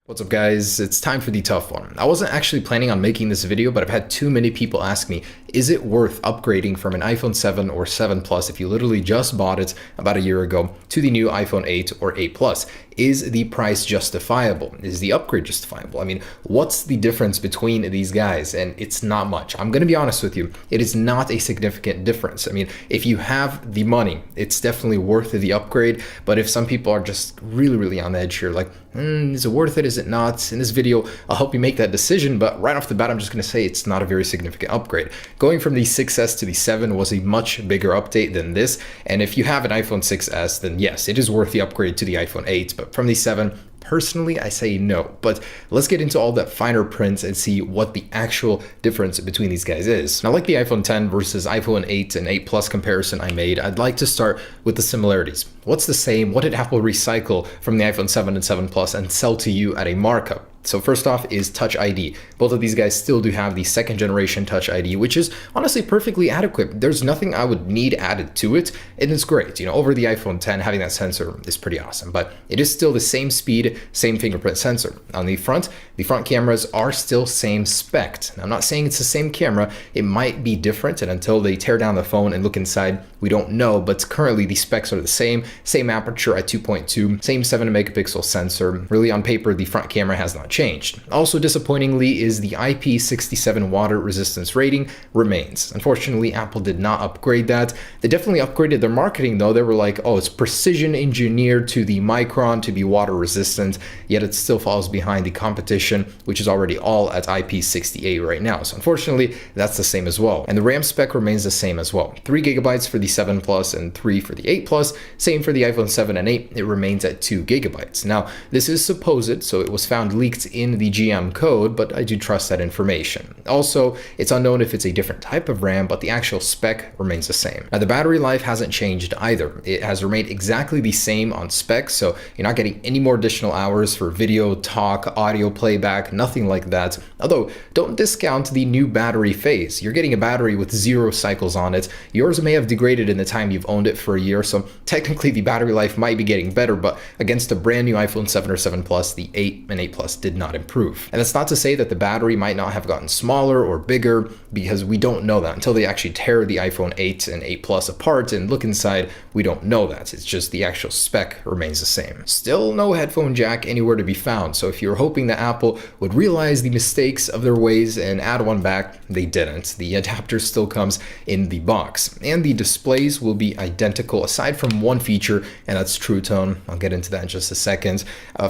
What's up guys, it's time for the tough one. I wasn't actually planning on making this video, but I've had too many people ask me, is it worth upgrading from an iPhone 7 or 7 Plus if you literally just bought it about a year ago to the new iPhone 8 or 8 Plus? Is the price justifiable? Is the upgrade justifiable? I mean, what's the difference between these guys? And it's not much. I'm gonna be honest with you, it is not a significant difference. I mean, if you have the money, it's definitely worth the upgrade, but if some people are just really on the edge here, like, is it worth it? Is it not? In this video, I'll help you make that decision, but right off the bat, I'm just gonna say it's not a very significant upgrade. Going from the 6S to the 7 was a much bigger update than this, and if you have an iPhone 6S, then yes, it is worth the upgrade to the iPhone 8, but from the 7, personally, I say no. But let's get into all that finer print and see what the actual difference between these guys is. Now, like the iPhone 10 versus iPhone 8 and 8 Plus comparison I made, I'd like to start with the similarities. What's the same? What did Apple recycle from the iPhone 7 and 7 Plus and sell to you at a markup? So first off is Touch ID. Both of these guys still do have the second generation Touch ID, which is honestly perfectly adequate. There's nothing I would need added to it, and it's great. You know, over the iPhone 10, having that sensor is pretty awesome, but it is still the same speed, same fingerprint sensor. On the front cameras are still same spec. Now, I'm not saying it's the same camera. It might be different, and until they tear down the phone and look inside, we don't know, but currently the specs are the same aperture at 2.2, same 7 megapixel sensor. Really, on paper, the front camera has not changed. Also disappointingly is the IP67 water resistance rating remains. Unfortunately, Apple did not upgrade that. They definitely upgraded their marketing though. They were like, oh, it's precision engineered to the micron to be water resistant, yet it still falls behind the competition, which is already all at IP68 right now. So unfortunately, that's the same as well. And the RAM spec remains the same as well. 3 gigabytes for the 7 Plus and 3 for the 8 Plus. Same for the iPhone 7 and 8, it remains at 2 gigabytes. Now, this is supposed, so it was found leaked in the GM code, but I do trust that information. Also, it's unknown if it's a different type of RAM, but the actual spec remains the same. Now, the battery life hasn't changed either. It has remained exactly the same on spec, so you're not getting any more additional hours for video, talk, audio playback, nothing like that. Although, don't discount the new battery phase. You're getting a battery with 0 cycles on it. Yours may have degraded in the time you've owned it for a year, so technically the battery life might be getting better, but against a brand new iPhone 7 or 7 Plus, the 8 and 8 Plus did not improve. And that's not to say that the battery might not have gotten smaller or bigger, because we don't know that until they actually tear the iPhone 8 and 8 Plus apart and look inside. We don't know that. It's just the actual spec remains the same. Still no headphone jack anywhere to be found, so if you're hoping that Apple would realize the mistakes of their ways and add one back, they didn't. The adapter still comes in the box, and the displays will be identical aside from one feature, and that's True Tone. I'll get into that in just a second.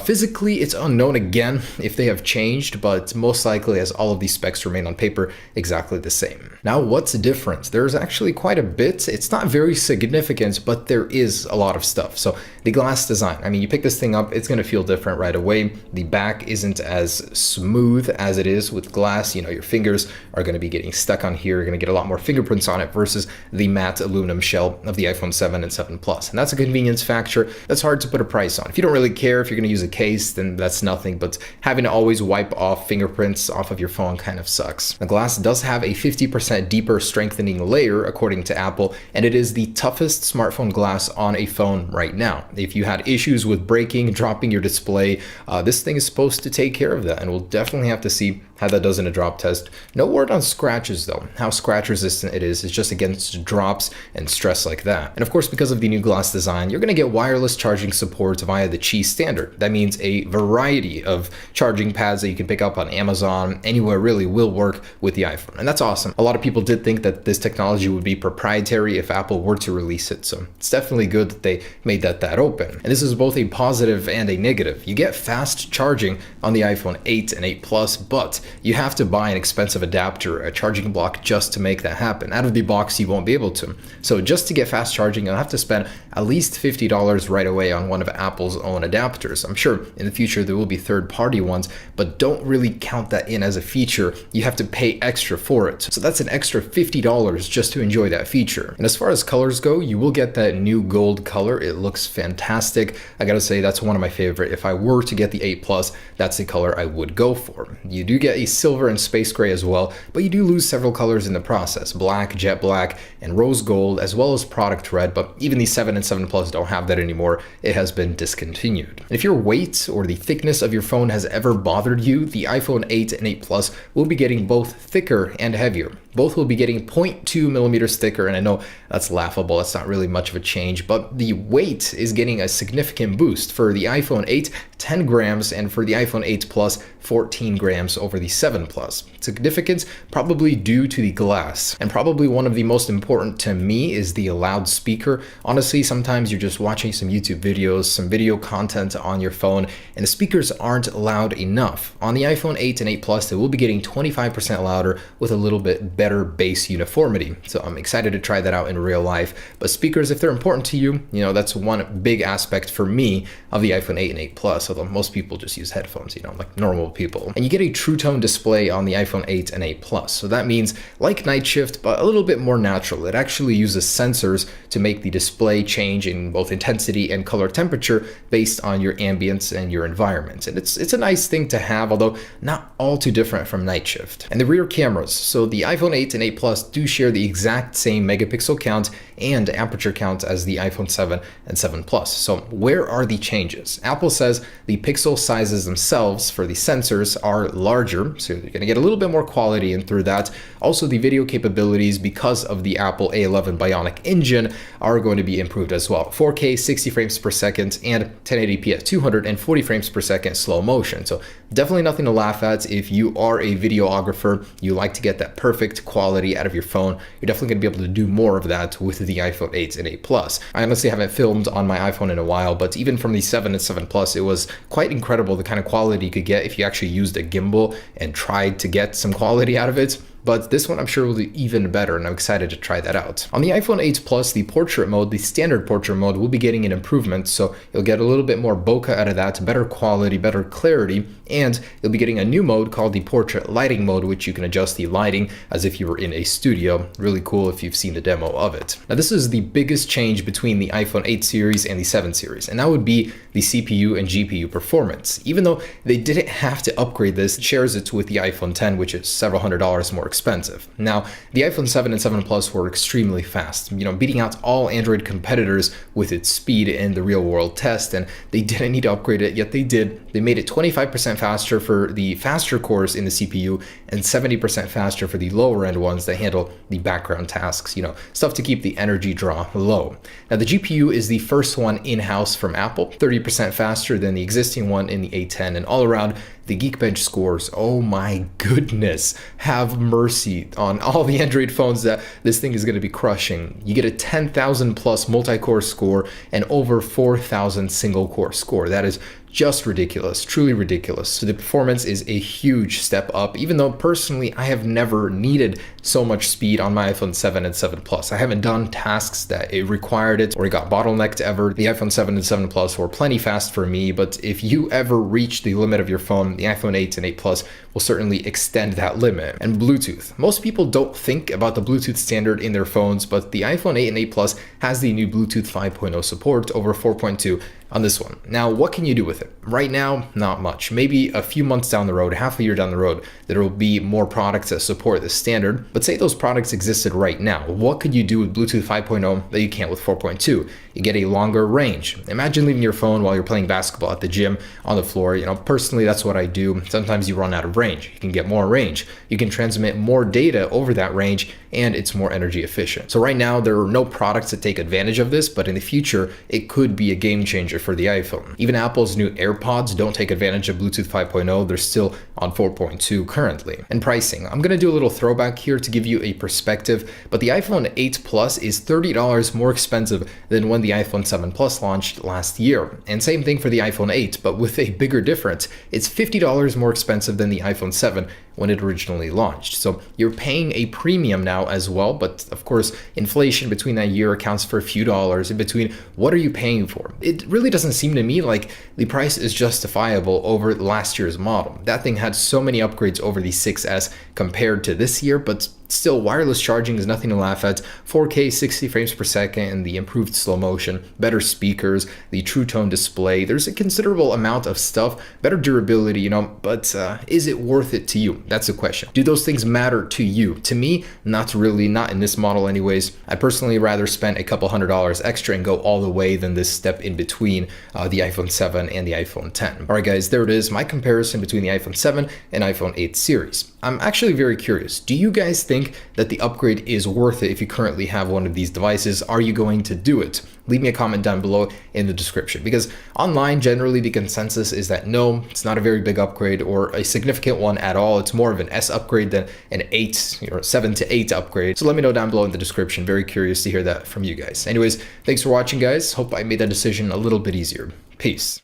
Physically, it's unknown again if they have changed, but most likely, as all of these specs remain on paper, exactly the same. Now, what's different? There's actually quite a bit. It's not very significant, but there is a lot of stuff. So the glass design, I mean, you pick this thing up, it's gonna feel different right away. The back isn't as smooth as it is with glass. You know, your fingers are gonna be getting stuck on here. You're gonna get a lot more fingerprints on it versus the matte aluminum shell of the iPhone 7 and 7 Plus. And that's a convenience factor that's hard to put a price on. If you don't really care if you're gonna use a case, then that's nothing, but having to always wipe off fingerprints off of your phone kind of sucks. The glass does have a 50% deeper strengthening layer according to Apple, and it is the toughest smartphone glass on a phone right now. If you had issues with breaking, dropping your display, this thing is supposed to take care of that, and we'll definitely have to see how that does in a drop test. No word on scratches though. How scratch resistant it is just against drops and stress like that. And of course, because of the new glass design, you're gonna get wireless charging support via the Qi standard. That means a variety of charging pads that you can pick up on Amazon, anywhere really, will work with the iPhone. And that's awesome. A lot of people did think that this technology would be proprietary if Apple were to release it. So it's definitely good that they made that open. And this is both a positive and a negative. You get fast charging on the iPhone 8 and 8 Plus, but you have to buy an expensive adapter, a charging block, just to make that happen. Out of the box, you won't be able to. So just to get fast charging, you'll have to spend at least $50 right away on one of Apple's own adapters. I'm sure in the future there will be third-party ones, but don't really count that in as a feature. You have to pay extra for it. So that's an extra $50 just to enjoy that feature. And as far as colors go, you will get that new gold color. It looks fantastic. fantastic. I gotta say, that's one of my favorite. If I were to get the 8 Plus, that's the color I would go for. You do get a silver and space gray as well, but you do lose several colors in the process: black, jet black, and rose gold, as well as product red. But even the 7 and 7 Plus don't have that anymore. It has been discontinued. And if your weight or the thickness of your phone has ever bothered you, the iPhone 8 and 8 Plus will be getting both thicker and heavier. Both will be getting 0.2 millimeters thicker, and I know that's laughable. That's not really much of a change, but the weight is getting a significant boost. For the iPhone 8, 10 grams, and for the iPhone 8 Plus, 14 grams over the 7 Plus. Significance probably due to the glass, and probably one of the most important to me is the loudspeaker. Honestly, sometimes you're just watching some YouTube videos, some video content on your phone, and the speakers aren't loud enough. On the iPhone 8 and 8 Plus, they will be getting 25% louder with a little bit better bass uniformity. So I'm excited to try that out in real life. But speakers, if they're important to you, that's one big aspect for me of the iPhone 8 and 8 Plus, although most people just use headphones, like normal people. And you get a True Tone display on the iPhone 8 and 8 Plus. So that means like Night Shift, but a little bit more natural. It actually uses sensors to make the display change in both intensity and color temperature based on your ambience and your environment. And it's a nice thing to have, although not all too different from Night Shift. And the rear cameras. So the iPhone 8 and 8 Plus do share the exact same megapixel count and aperture count as the iPhone 7 and 7 Plus. So where are the changes? Apple says the pixel sizes themselves for the sensors are larger, so you're going to get a little bit more quality in through that. Also, the video capabilities, because of the Apple A11 Bionic engine, are going to be improved as well. 4K 60 frames per second and 1080p at 240 frames per second slow motion. So definitely nothing to laugh at. If you are a videographer, you like to get that perfect quality out of your phone, you're definitely going to be able to do more of that with the iPhone 8 and 8 Plus. I honestly haven't filmed on my iPhone in a while, but even from the 7 and 7 Plus, it was quite incredible the kind of quality you could get if you actually used a gimbal and tried to get some quality out of it. But this one I'm sure will do even better, and I'm excited to try that out. On the iPhone 8 Plus, the portrait mode, the standard portrait mode, will be getting an improvement, so you'll get a little bit more bokeh out of that, better quality, better clarity, and you'll be getting a new mode called the portrait lighting mode, which you can adjust the lighting as if you were in a studio. Really cool if you've seen the demo of it. Now, this is the biggest change between the iPhone 8 series and the 7 series, and that would be the CPU and GPU performance. Even though they didn't have to upgrade this, it shares it with the iPhone 10, which is several $100s more expensive. Now, the iPhone 7 and 7 Plus were extremely fast, beating out all Android competitors with its speed in the real world test, and they didn't need to upgrade it, yet they did. They made it 25% faster for the faster cores in the CPU and 70% faster for the lower end ones that handle the background tasks, stuff to keep the energy draw low. Now, the GPU is the first one in-house from Apple, 30% faster than the existing one in the A10, and all around, the Geekbench scores, oh my goodness, have mercy on all the Android phones that this thing is going to be crushing. You get a 10,000 plus multi-core score and over 4,000 single core score. That is just ridiculous, truly ridiculous. So the performance is a huge step up, even though personally I have never needed so much speed on my iPhone 7 and 7 Plus. I haven't done tasks that it required it or it got bottlenecked ever. The iPhone 7 and 7 Plus were plenty fast for me, but if you ever reach the limit of your phone, the iPhone 8 and 8 Plus will certainly extend that limit. And Bluetooth. Most people don't think about the Bluetooth standard in their phones, but the iPhone 8 and 8 Plus has the new Bluetooth 5.0 support over 4.2 on this one. Now, what can you do with it? Right now, not much. Maybe a few months down the road, half a year down the road, there will be more products that support this standard. But say those products existed right now. What could you do with Bluetooth 5.0 that you can't with 4.2? You get a longer range. Imagine leaving your phone while you're playing basketball at the gym on the floor. Personally, that's what I do. Sometimes you run out of range. You can get more range. You can transmit more data over that range, and it's more energy efficient. So right now, there are no products that take advantage of this, but in the future, it could be a game changer for the iPhone. Even Apple's new AirPods don't take advantage of Bluetooth 5.0. They're still on 4.2 currently. And pricing. I'm going to do a little throwback here to give you a perspective, but the iPhone 8 Plus is $30 more expensive than when the iPhone 7 Plus launched last year. And same thing for the iPhone 8, but with a bigger difference. It's $50 more expensive than the iPhone 7 when it originally launched. So you're paying a premium now as well, but of course, inflation between that year accounts for a few dollars in between. What are you paying for? It really doesn't seem to me like the price is justifiable over last year's model. That thing had so many upgrades over the 6S compared to this year, but Still, wireless charging is nothing to laugh at. 4K 60 frames per second and the improved slow motion, better speakers, the true tone display. There's a considerable amount of stuff, better durability, you know, but is it worth it to you? That's the question. Do those things matter to you? To me, not really, not in this model anyways. I personally rather spend a couple $100 extra and go all the way than this step in between the iPhone 7 and the iPhone 10. All right, guys, there it is, my comparison between the iPhone 7 and iPhone 8 series. I'm actually very curious. Do you guys think that the upgrade is worth it if you currently have one of these devices? Are you going to do it? Leave me a comment down below in the description, because online generally the consensus is that no, it's not a very big upgrade or a significant one at all. It's more of an S upgrade than an 8 or 7 to 8 upgrade. So let me know down below in the description. Very curious to hear that from you guys. Anyways, thanks for watching, guys. Hope I made that decision a little bit easier. Peace.